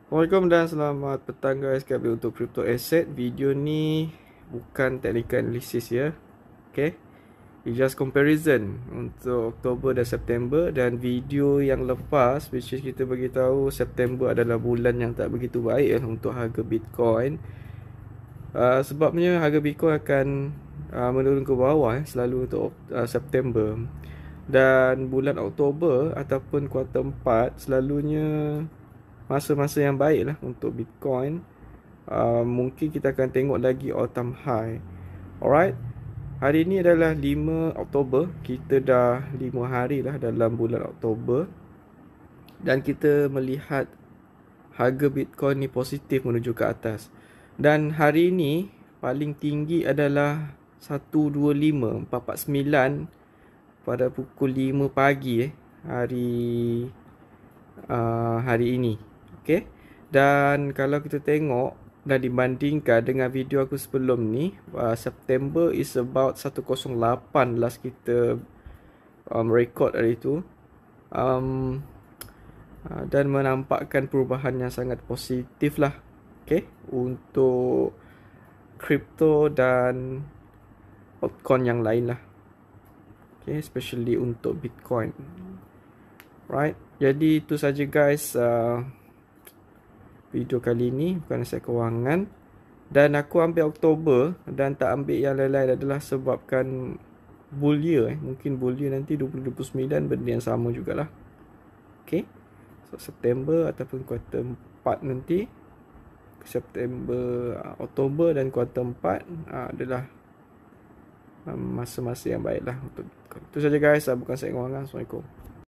Assalamualaikum dan selamat petang guys. Kami untuk crypto asset. Video ni bukan technical analysis ya. Okay, it's just comparison untuk Oktober dan September. Dan video yang lepas, which is kita bagi tahu September adalah bulan yang tak begitu baik untuk harga Bitcoin. Sebabnya harga Bitcoin akan menurun ke bawah selalu untuk September. Dan bulan Oktober ataupun kuartal 4 selalunya masa-masa yang baik lah untuk Bitcoin. Mungkin kita akan tengok lagi all time high. Alright, hari ini adalah 5 Oktober. Kita dah 5 hari lah dalam bulan Oktober. Dan kita melihat harga Bitcoin ni positif menuju ke atas. Dan hari ini paling tinggi adalah 125,449 pada pukul 5 pagi hari ini. Okay. Dan kalau kita tengok dan dibandingkan dengan video aku sebelum ni, September is about 108 last kita record hari tu. Dan menampakkan perubahan yang sangat positif lah. Okay, untuk crypto dan altcoin yang lain lah. Okay, especially untuk Bitcoin. Right, jadi itu saja guys video kali ni, bukan aset kewangan. Dan aku ambil Oktober dan tak ambil yang lain-lain adalah sebabkan bull year. Mungkin bull year nanti 2029 benda yang sama jugalah. Okay, so September ataupun kuartal 4 nanti, September, Oktober dan kuartal 4 adalah masa-masa yang baik lah untuk Bitcoin. Itu saja guys, bukan aset kewangan. Assalamualaikum.